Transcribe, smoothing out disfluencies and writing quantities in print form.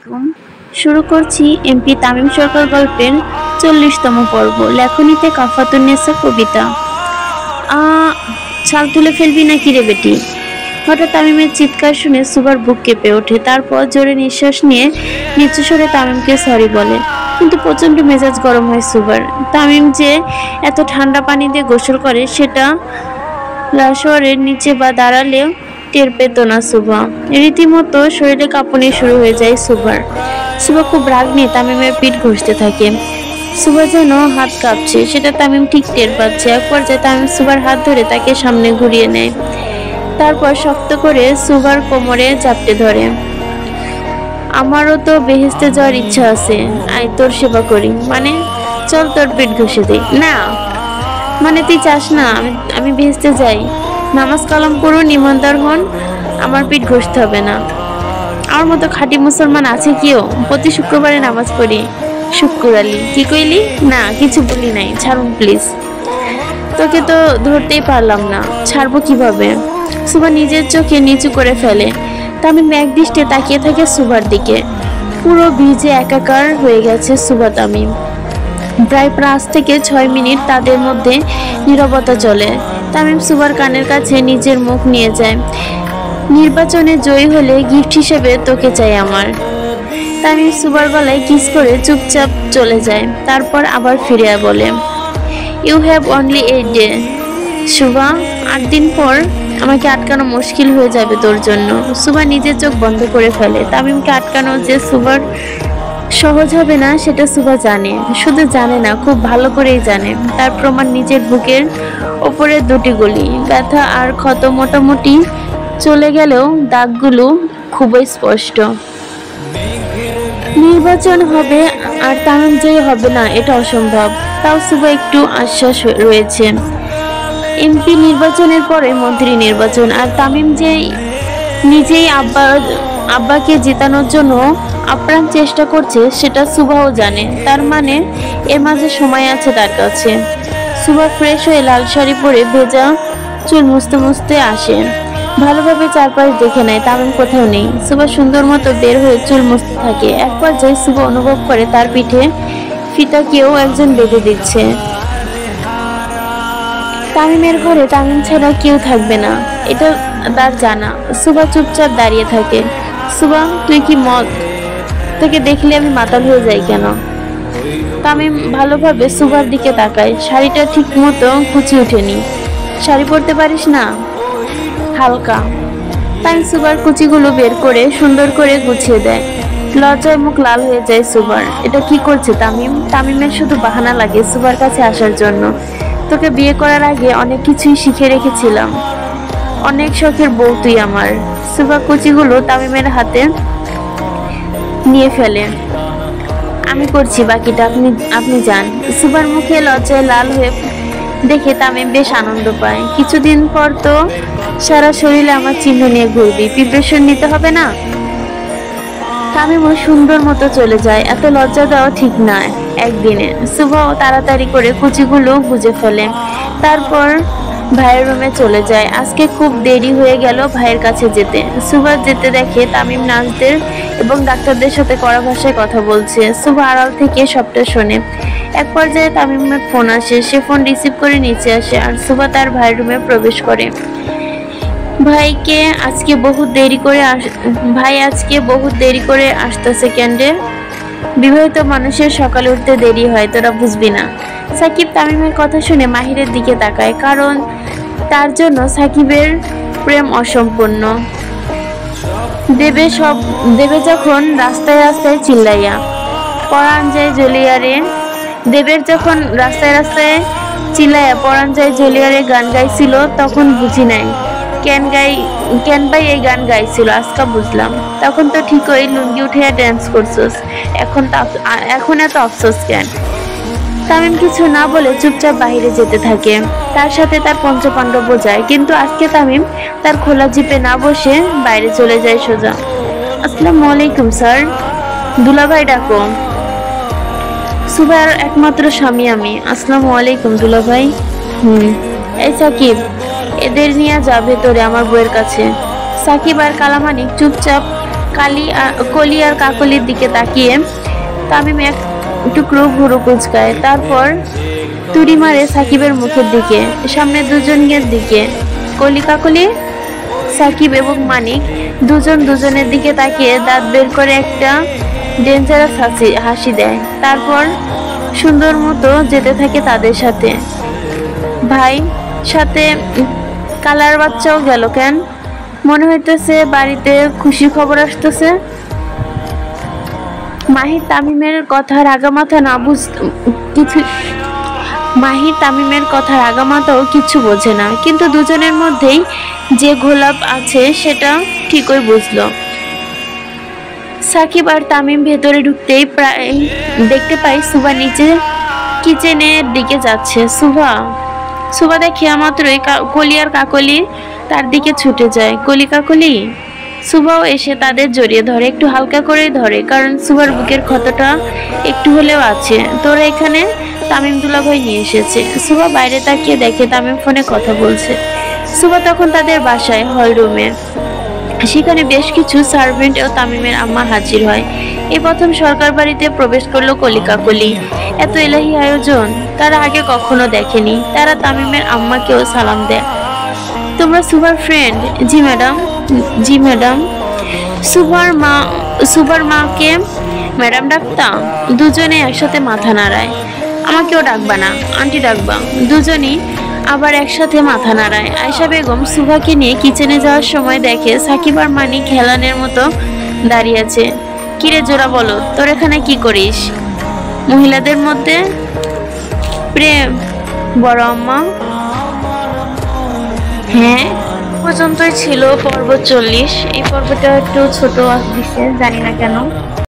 আলাইকুম। শুরু করছি এমপি তামিম সরকার গল্পের 40তম পর্ব। লেখনীতে কাফাতুন্নেসা কবিতা। ছাল তুলে ফেলবি নাকি রে বেটি? হঠাৎ তামিমের চিৎকার শুনে সুবার বুক কেঁপে ওঠে। তারপর জোরে নিঃশ্বাস নিয়ে নিচু স্বরে তামিমকে সরি বলে, কিন্তু প্রচন্ড মেজাজ গরম হয় সুবার। তামিম যে এত ঠান্ডা পানি দিয়ে গোসল করে সেটা লাশওয়ারের নিচে বা দাঁড়ালেও টের পেত না সুভা। রীতিমতো শরীরে কাঁপুনি শুরু হয়ে যায় সুভার। সুভা খুব রাগ নিয়ে তামিমের পিঠ ঘষতে থাকে। সুভা যেন হাত কাঁপছে, সেটা তামিম ঠিক টের পাচ্ছে। এক পর্যায়ে তামিম সুভার হাত ধরে তাকে সামনে ঘুরিয়ে নেয়। তারপর শক্ত করে সুভার কোমরে চাপটে ধরে। আমারও তো বেহেশতে যাওয়ার ইচ্ছা আছে, আয় তোর সেবা করি। মানে চল তোর পিঠ ঘষে দিই। না মানে তুই চাস না আমি বেহেশতে যাই? নামাজ কালাম পড়ুন, ইমানদার হন, আমার পিঠ ঘষতে হবে না। আমার মতো খাঁটি মুসলমান আছে কেউ? প্রতি শুক্রবারে নামাজ পড়ি। শুক্র আলী কি কইলি? না কিছু বলি নাই, ছাড়ুন প্লিজ। তোকে তো ধরতেই পারলাম না, ছাড়বো কিভাবে? সুভা নিজের চোখে নিচু করে ফেলে। তামিম একদৃষ্টে তাকিয়ে থাকে সুভার দিকে। পুরো ভিজে একাকার হয়ে গেছে সুভা। তামিম প্রায় 5 থেকে 6 মিনিট তাদের মধ্যে নীরবতা চলে। তামিম সুভার কানের কাছে নিজের মুখ নিয়ে যায়। নির্বাচনে জয়ী হলে গিফট হিসেবে তোকে চাই আমার। তামিম সুভার গলায় কিস করে চুপচাপ চলে যায়। তারপর আবার ফিরে বলে, you have only 8 day. Subha, 8 দিন পর আমাকে আটকানো মুশকিল হয়ে যাবে তোর জন্য। সুভা নিজের চোখ বন্ধ করে ফেলে। তামিমকে আটকানো যে সুভার সহজ হবে না সেটা সুভা জানে। শুধু জানে না, খুব ভালো করেই জানে। তার প্রমাণ নিজের বুকের ওপরে 2টি গুলি। ব্যথা আর ক্ষত মোটামুটি চলে গেলেও দাগগুলো খুবই স্পষ্ট। নির্বাচন হবে আর তামিম জয়ী হবে না এটা অসম্ভব। তাও সুভা একটু আশ্বাস রয়েছে। এমপি নির্বাচনের পরে মন্ত্রী নির্বাচন, আর তামিম যে নিজেই আব্বাকে জেতানোর জন্য আপ্রাণ চেষ্টা করছে সেটা সুভাও জানে। তার মানে এর মাঝে সময় আছে তার কাছে। সুভা ফ্রেশ হয়ে লাল শাড়ি পরে ভেজা চুল মুছতে মুছতে আসে। ভালোভাবে চারপাশ দেখে নেয়, তামিম কোথাও নেই। সুভা সুন্দর মতো বের হয়ে চুল মুছতে থাকে। এক পর্যায়ে সুভা অনুভব করে তার পিঠে ফিতা কেউ একজন বেঁধে দিচ্ছে। তামিমের ঘরে তামিম ছাড়া কেউ থাকবে না, এটা তার জানা। সুভা চুপচাপ দাঁড়িয়ে থাকে। সুভা, তুই কি মদ? তোকে দেখলে আমি মাতাল হয়ে যাই কেন? তামিম ভালোভাবে সুভার দিকে তাকায়। শাড়িটা ঠিক মতো কুচি ওঠেনি। শাড়ি পরতে পারিস না? হালকা। তামিম সুভার কুচিগুলো বের করে সুন্দর করে গুছিয়ে দেয়। লজ্জায় মুখ লাল হয়ে যায় সুভার। এটা কি করছে তামিম? তামিমের শুধু বাহানা লাগে সুভার কাছে আসার জন্য। তোকে বিয়ে করার আগে অনেক কিছুই শিখে রেখেছিলাম, অনেক শখের বউ তুই আমার। সুভা কুচিগুলো তামিমের হাতে নিয়ে ফেলে। আমি করছি বাকিটা, আপনি যান। সুভার মুখে লজ্জায় লাল হয়ে দেখে তামিম বেশ আনন্দ পায়। কিছুদিন পর তো সারা শরীরে আমার চিহ্ন নিয়ে ঘুরবি, প্রিপারেশন নিতে হবে না? তামিমও সুন্দর মতো চলে যায়। এত লজ্জা দেওয়া ঠিক নয় একদিনে। সুভাও তাড়াতাড়ি করে কুচিগুলো গুজে ফেলে। তারপর ভাইয়ের রুমে চলে যায়। আজকে খুব দেরি হয়ে গেল ভাইয়ের কাছে যেতে। সুভা যেতে দেখে তামিম নার্সদের এবং ডাক্তারদের সাথে কড়া ভাষায় কথা বলছে। সুভা আড়াল থেকে সবটা শোনে। এক পর্যায়ে তামিমের ফোন আসে। সে ফোন রিসিভ করে নিচে আসে আর সুভা তার ভাইয়ের রুমে প্রবেশ করে। ভাই আজকে বহুত দেরি করে আসতেছে কেন্দ্রে। বিবাহিত মানুষের সকালে উঠতে দেরি হয়, তোরা বুঝবি না। সাকিব তামিমের কথা শুনে মাহিরের দিকে তাকায়, কারণ তার জন্য সাকিবের প্রেম অসম্পূর্ণ। দেবে যখন রাস্তায় রাস্তায় চিল্লাইয়া পরাণ যায় জলিয়ারে, দেবের যখন রাস্তায় রাস্তায় চিল্লাইয়া পরাণ যায় জলিয়ারে গান গাইছিল, তখন বুঝি নাই কেন ভাই এই গান গাইছিল। আজকা বুঝলাম। তখন তো ঠিকই লুঙ্গি উঠে ড্যান্স করছস, এখন এত আফসোস কেন? তামিম কিছু না বলে চুপচাপ বাহিরে যেতে থাকে। তার সাথে তার পঞ্চপাণ্ডব যায়, কিন্তু আজকে তামিম তার খোলা জিপে না বসে বাইরে চলে যায় সোজা। আসসালামু আলাইকুম স্যার। দুলাভাই ডাকো। সুভার একমাত্র স্বামী আমি। আসসালামু আলাইকুম দুলাভাই। এই সাকিব, এদের নিয়ে যা ভেতরে আমার বউয়ের কাছে। সাকিব আর কালামানিক চুপচাপ কলি আর কাকলির দিকে তাকিয়ে তামিম এক টুকরো ভুরু কুচকায়, তারপর তুড়ি মারে সাকিবের মুখের দিকে, সামনে দুজনের দিকে। কলি কাকলি, সাকিব এবং মানিক দুজনের দিকে তাকিয়ে দাঁত বের করে একটা ডেঞ্জারাস হাসি দেয়, তারপর সুন্দর মতো যেতে থাকে তাদের সাথে। ভাই, সাথে কালার বাচ্চাও গেল কেন? মনে হইতেছে বাড়িতে খুশি খবর আসতেছে। মাহির তামিমের কথার আগামাথাও কিছু বোঝে না, কিন্তু দুজনের মধ্যেই যে গোলাপ আছে সেটা ঠিকই বুঝলো। সাকিব আর তামিম ভেতরে ঢুকতেই প্রায় দেখতে পাই সুভা নিচে কিচেনের দিকে যাচ্ছে। সুভা দেখে মাত্রই কলি আর কাকলি তার দিকে ছুটে যায়। কলি কাকলি, সুভাও এসে তাদের জড়িয়ে ধরে, একটু হালকা করে ধরে, কারণ সুভার বুকের ক্ষতটা একটু হলেও আছে। তোরা এখানে? তামিম দুলাভাই নিয়ে এসেছে। সুভা বাইরে তাকিয়ে দেখে তামিম ফোনে কথা বলছে। সুভা তখন তাদের বাসায় হলরুমে, সেখানে বেশ কিছু সার্ভেন্ট ও তামিমের আম্মা হাজির হয়। এই প্রথম সরকার বাড়িতে প্রবেশ করলো কলি কাকলি। এত এলাহি আয়োজন তারা আগে কখনো দেখেনি। তারা তামিমের আম্মাকেও সালাম দেয়। তোমরা সুভার ফ্রেন্ড? জি ম্যাডাম। জি ম্যাডাম। সুভার মাকে ম্যাডাম ডাকতাম। দুজনে একসাথে মাথা নাড়ায়। আমাকেও ডাকবা না, আন্টি ডাকবা। দুজনই আবার একসাথে মাথা নাড়ায়। আয়েশা বেগম সুভাকে নিয়ে কিচেনে যাওয়ার সময় দেখে সাকিব আর মানিক হেলানের মতো দাঁড়িয়ে আছে। কিরে জোড়া বলো, তোর এখানে কি করিস? মহিলাদের মধ্যে প্রেম? বড় আম্মা? হ্যাঁ, পর্যন্তই ছিল পর্ব 40। এই পর্বটা একটু ছোট দিচ্ছে, জানি না কেন।